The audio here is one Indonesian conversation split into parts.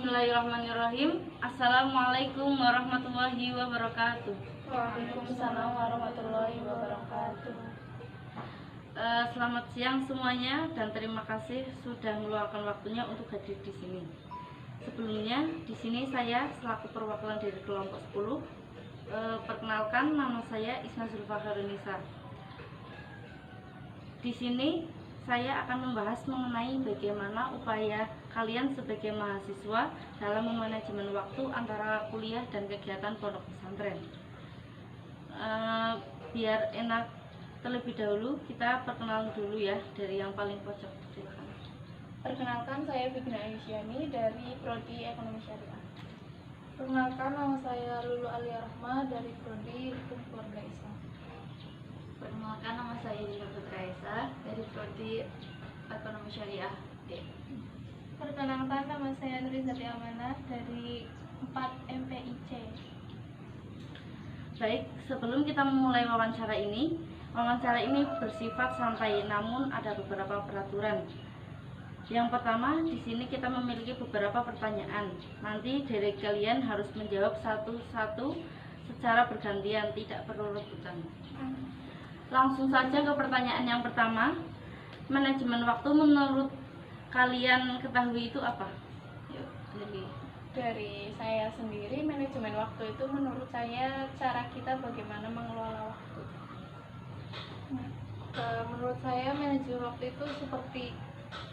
Bismillahirrahmanirrahim. Assalamualaikum warahmatullahi wabarakatuh. Waalaikumsalam warahmatullahi wabarakatuh. Selamat siang semuanya dan terima kasih sudah meluangkan waktunya untuk hadir di sini. Sebelumnya, di sini saya selaku perwakilan dari kelompok 10 perkenalkan, nama saya Isna Zulfakharunisa. Di sini saya akan membahas mengenai bagaimana upaya kalian sebagai mahasiswa dalam memanajemen waktu antara kuliah dan kegiatan pondok pesantren. Biar enak, terlebih dahulu kita perkenalan dulu ya dari yang paling pojok. Silakan. Perkenalkan, saya Fitna Aisyani dari Prodi Ekonomi Syariah. Perkenalkan, nama saya Lulu Alia Rahma dari Prodi Hukum Keluarga Islam. Perkenalkan, nama saya Dina Putra Esa dari Prodi Ekonomi Syariah D. Perkenalkan, nama saya Nurizati Amanah dari 4 MPIC. Baik, sebelum kita memulai wawancara ini bersifat santai, namun ada beberapa peraturan. Yang pertama, di sini kita memiliki beberapa pertanyaan. Nanti dari kalian harus menjawab satu-satu secara bergantian, tidak perlu rebutan. Langsung saja ke pertanyaan yang pertama. Manajemen waktu menurut kalian ketahui itu apa? Yuk, Dari saya sendiri, manajemen waktu itu menurut saya cara kita bagaimana mengelola waktu. Menurut saya manajemen waktu itu seperti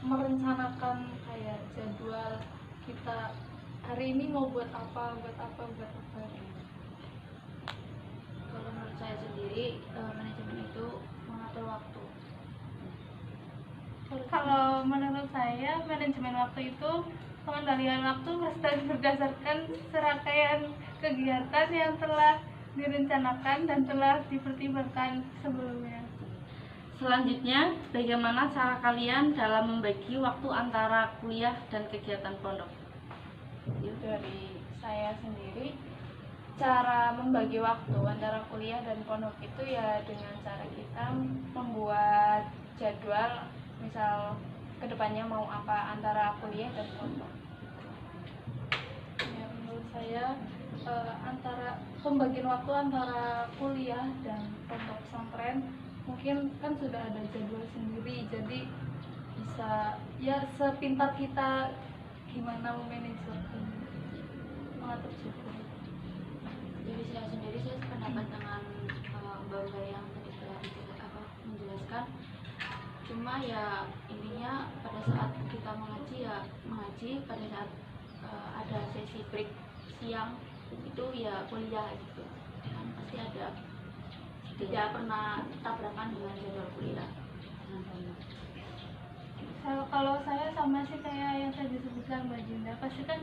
merencanakan kayak jadwal kita hari ini mau buat apa. Kalau menurut saya sendiri, manajemen itu mengatur waktu. Kalau menurut saya, manajemen waktu itu pengendalian waktu berdasarkan serangkaian kegiatan yang telah direncanakan dan telah dipertimbangkan sebelumnya. Selanjutnya, bagaimana cara kalian dalam membagi waktu antara kuliah dan kegiatan pondok? Dari saya sendiri, cara membagi waktu antara kuliah dan pondok itu ya dengan cara kita membuat jadwal, misal kedepannya mau apa antara kuliah dan pondok. Ya, menurut saya antara pembagian waktu antara kuliah dan pondok pesantren mungkin kan sudah ada jadwal sendiri, jadi bisa ya sepintar kita gimana memanage waktu, mengatur jadwal. Jadi saya sendiri saya sependapat dengan Mbak yang tadi telah menjelaskan. Cuma ya intinya pada saat kita mengaji pada saat ada sesi break siang itu ya kuliah gitu kan, pasti ada, tidak pernah tabrakan dengan jadwal kuliah. Kalau saya sama sih kayak yang tadi disebutkan Mbak Jinda, pasti kan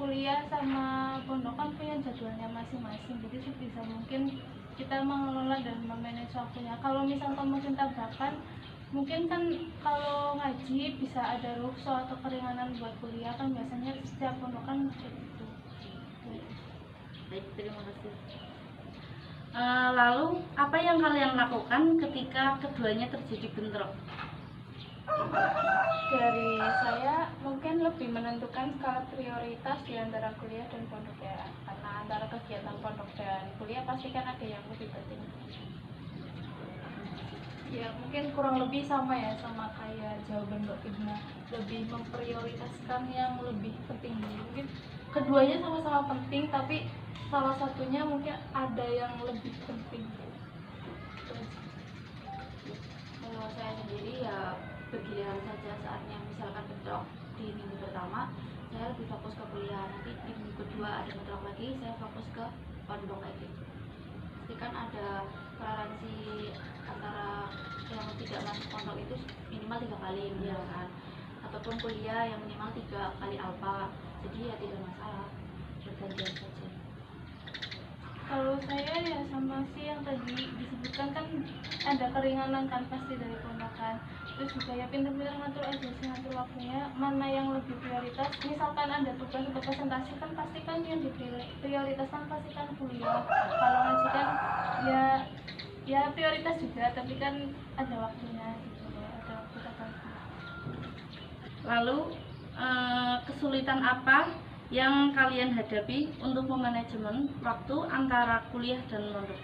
kuliah sama pondok kan punya jadwalnya masing-masing, jadi sebisa mungkin kita mengelola dan memanage waktunya. Kalau misalkan mungkin tabrakan, mungkin kan kalau ngaji bisa ada rukhsah atau keringanan buat kuliah kan, biasanya setiap pondok kan gitu. Baik, terima kasih. Lalu, apa yang kalian lakukan ketika keduanya terjadi bentrok? Dari saya mungkin lebih menentukan skala prioritas di antara kuliah dan pondok ya, karena antara kegiatan pondok dan kuliah pasti kan ada yang lebih penting. Ya mungkin kurang lebih sama ya, sama kayak jawaban Mbak Fitna, lebih memprioritaskan yang lebih penting dulu. Mungkin keduanya sama-sama penting, tapi salah satunya mungkin ada yang lebih penting. Kalau saya sendiri ya bergiliran saja, saatnya misalkan bentrok di minggu pertama saya lebih fokus ke kuliah, nanti di minggu kedua ada bentrok lagi saya fokus ke pondok kayak gitu. Pasti kan ada toleransi antara yang tidak masuk pondok itu minimal 3 kali misalkan, ataupun kuliah yang minimal 3 kali alfa, jadi ya tidak masalah, bergantian saja. Kalau saya ya sama sih yang tadi disebutkan, kan ada keringanan kan pasti dari pondokan. Terus juga ya pintar-pintar ngatur aja sih, ngatur waktunya mana yang lebih prioritas. Misalkan ada tugas untuk presentasi kan pasti kan yang diprioritaskan pasti kan kuliah. Kalau ngaji kan ya prioritas juga, tapi kan ada waktunya gitu, ada waktu tertentu. Lalu, kesulitan apa yang kalian hadapi untuk memanajemen waktu antara kuliah dan mondok?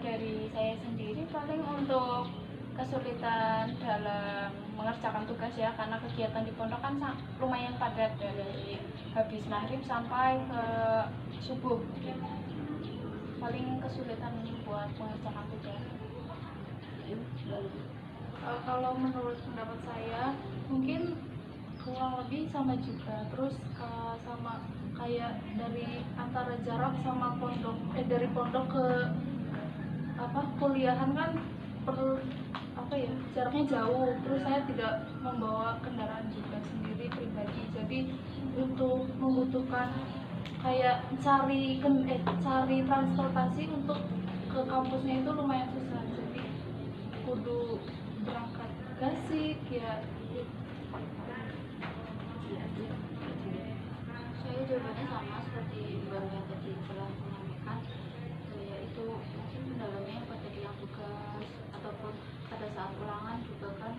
Dari saya sendiri paling untuk kesulitan dalam mengerjakan tugas ya, karena kegiatan di pondok kan lumayan padat dari habis maghrib sampai ke subuh. Paling kesulitan buat mengerjakan tugas. Kalau menurut pendapat saya mungkin kurang lebih sama juga, terus sama kayak dari antara jarak sama pondok dari pondok ke kuliahan kan jaraknya jauh, terus saya tidak membawa kendaraan juga sendiri pribadi, jadi untuk membutuhkan kayak cari transportasi untuk ke kampusnya itu lumayan susah, jadi kudu berangkat gasik ya. Saya jawabannya sama seperti Mbak yang tadi telah menyampaikan, yaitu mungkin kendalanya pada yang tugas ataupun pada saat ulangan juga kan.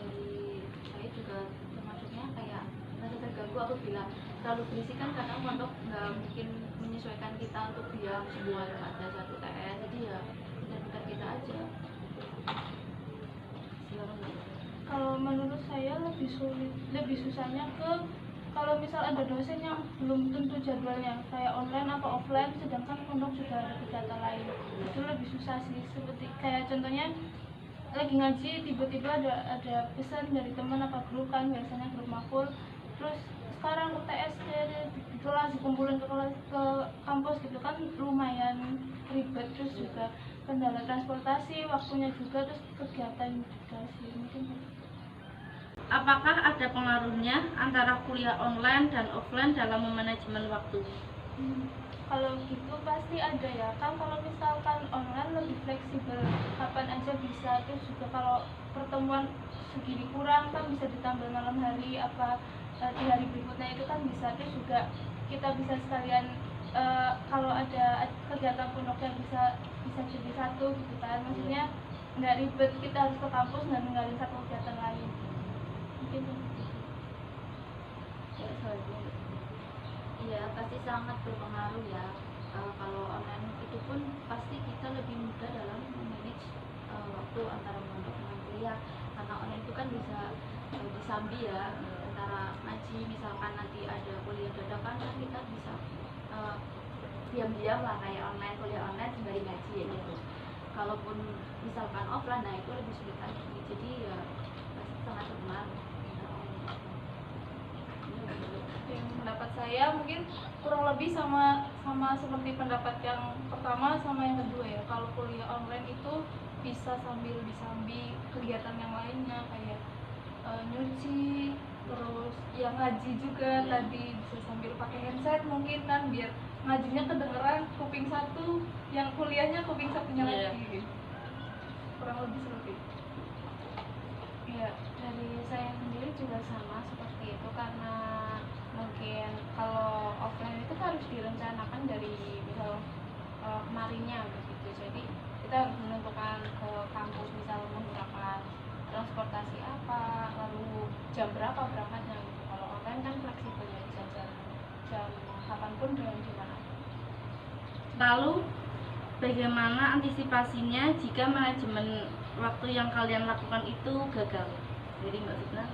Dari saya juga termasuknya kayak merasa terganggu apabila terlalu berisik kan, karena pondok nggak mungkin menyesuaikan kita untuk diam semua pada satu TS, jadi ya bentar-bentar kita aja. Kalau menurut saya lebih susahnya kalau misal ada dosen yang belum tentu jadwalnya kayak online atau offline, sedangkan pondok juga ada kegiatan lain, itu lebih susah sih. Seperti kayak contohnya lagi ngaji tiba-tiba ada pesan dari teman apa grup kan, biasanya grup makul, terus sekarang UTS di kelas dikumpulin ke kampus gitu kan, lumayan ribet, terus juga kendala transportasi, waktunya juga, terus kegiatan juga sih mungkin. Apakah ada pengaruhnya antara kuliah online dan offline dalam memanajemen waktu? Kalau gitu pasti ada ya kan, kalau misalkan online lebih fleksibel, kapan aja bisa, terus juga kalau pertemuan segini kurang kan bisa ditambah malam hari di hari berikutnya itu kan bisa, terus juga kita bisa sekalian kalau ada kegiatan pondoknya bisa jadi satu gitu kan, maksudnya nggak ribet kita harus ke kampus dan ninggalin satu kegiatan lain. Iya, pasti sangat berpengaruh ya. Kalau online itu pun pasti kita lebih mudah dalam memanage waktu antara pondok dengan kuliah, karena online itu kan bisa disambi ya, antara ngaji misalkan nanti ada kuliah dadakan kan kita bisa diam-diam lah kayak online, kuliah online sembari ngaji ya gitu. Kalaupun misalkan offline, nah itu lebih sulit lagi, jadi ya pasti sangat berpengaruh. Pendapat saya mungkin kurang lebih sama seperti pendapat yang pertama sama yang kedua ya. Kalau kuliah online itu bisa sambil disambi kegiatan yang lainnya kayak nyuci, terus yang ngaji juga tadi bisa sambil pakai headset mungkin kan, biar ngajinya kedengeran kuping satu, yang kuliahnya kuping satunya lagi. Kurang lebih seperti itu. Ya, dari saya sendiri juga sama seperti itu, karena mungkin kalau offline itu harus direncanakan dari misal kemarinnya begitu, jadi kita harus menentukan ke kampus misal menggunakan transportasi apa, lalu jam berapa berangkatnya gitu. Kalau online kan fleksibel ya, bisa jam kapanpun dan di mana. Lalu bagaimana antisipasinya jika manajemen waktu yang kalian lakukan itu gagal? Jadi Mbak Fitnah,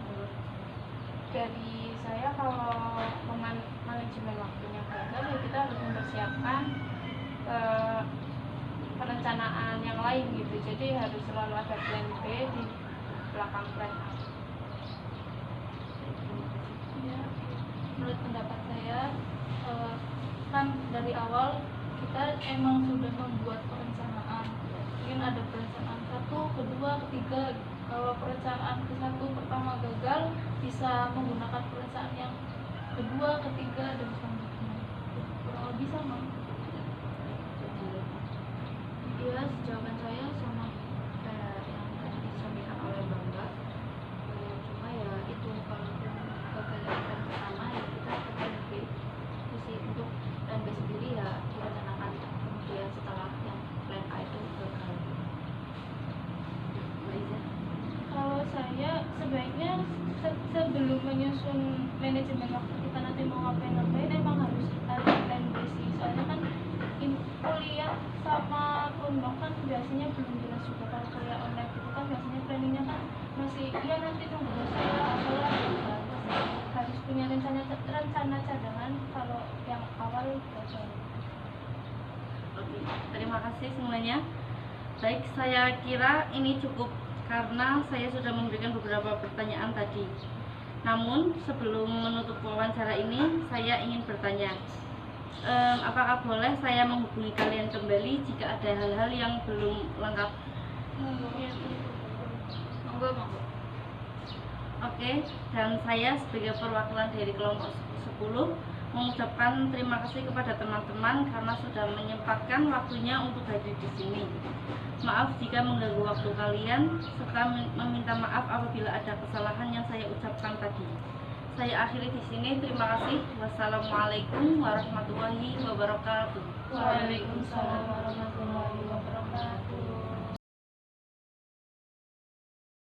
Dari saya kalau manajemen waktunya gagal ya kita harus mempersiapkan perencanaan yang lain gitu, jadi harus selalu ada plan B di belakang plan A. Ya, menurut pendapat saya kan dari awal kita emang sudah membuat perencanaan, mungkin ada perencanaan 1, kedua, ketiga. Kalau perencanaan ke-1 pertama gagal, bisa menggunakan perencanaan yang kedua, ketiga, dan selanjutnya. Kurang lebih sama. Iya, jawaban saya sama kayak yang tadi disampaikan oleh Mbak. Cuma ya itu, kalau gagal yang plan pertama ya kita ke plan B. Terus untuk plan B sendiri ya direncanakan kemudian setelah yang plan A itu gagal. Kalau saya ya sebaiknya sebelum menyusun manajemen waktu kita nanti mau ngapain emang harus ada plan B sih, soalnya kan kuliah sama pondok kan biasanya belum jelas juga. Kalau kuliah online itu kan biasanya planningnya kan masih ya nanti tunggu saya apalah gitu kan. Harus punya rencana cadangan kalau yang awal gagal. Oke, terima kasih semuanya. Baik, saya kira ini cukup karena saya sudah memberikan beberapa pertanyaan tadi. Namun sebelum menutup wawancara ini, saya ingin bertanya, apakah boleh saya menghubungi kalian kembali jika ada hal-hal yang belum lengkap? Monggo, monggo. Oke, dan saya sebagai perwakilan dari kelompok 10 mengucapkan terima kasih kepada teman-teman karena sudah menyempatkan waktunya untuk hadir di sini. Maaf jika mengganggu waktu kalian, serta meminta maaf apabila ada kesalahan yang saya ucapkan tadi. Saya akhiri di sini. Terima kasih. Wassalamualaikum warahmatullahi wabarakatuh. Waalaikumsalam warahmatullahi wabarakatuh.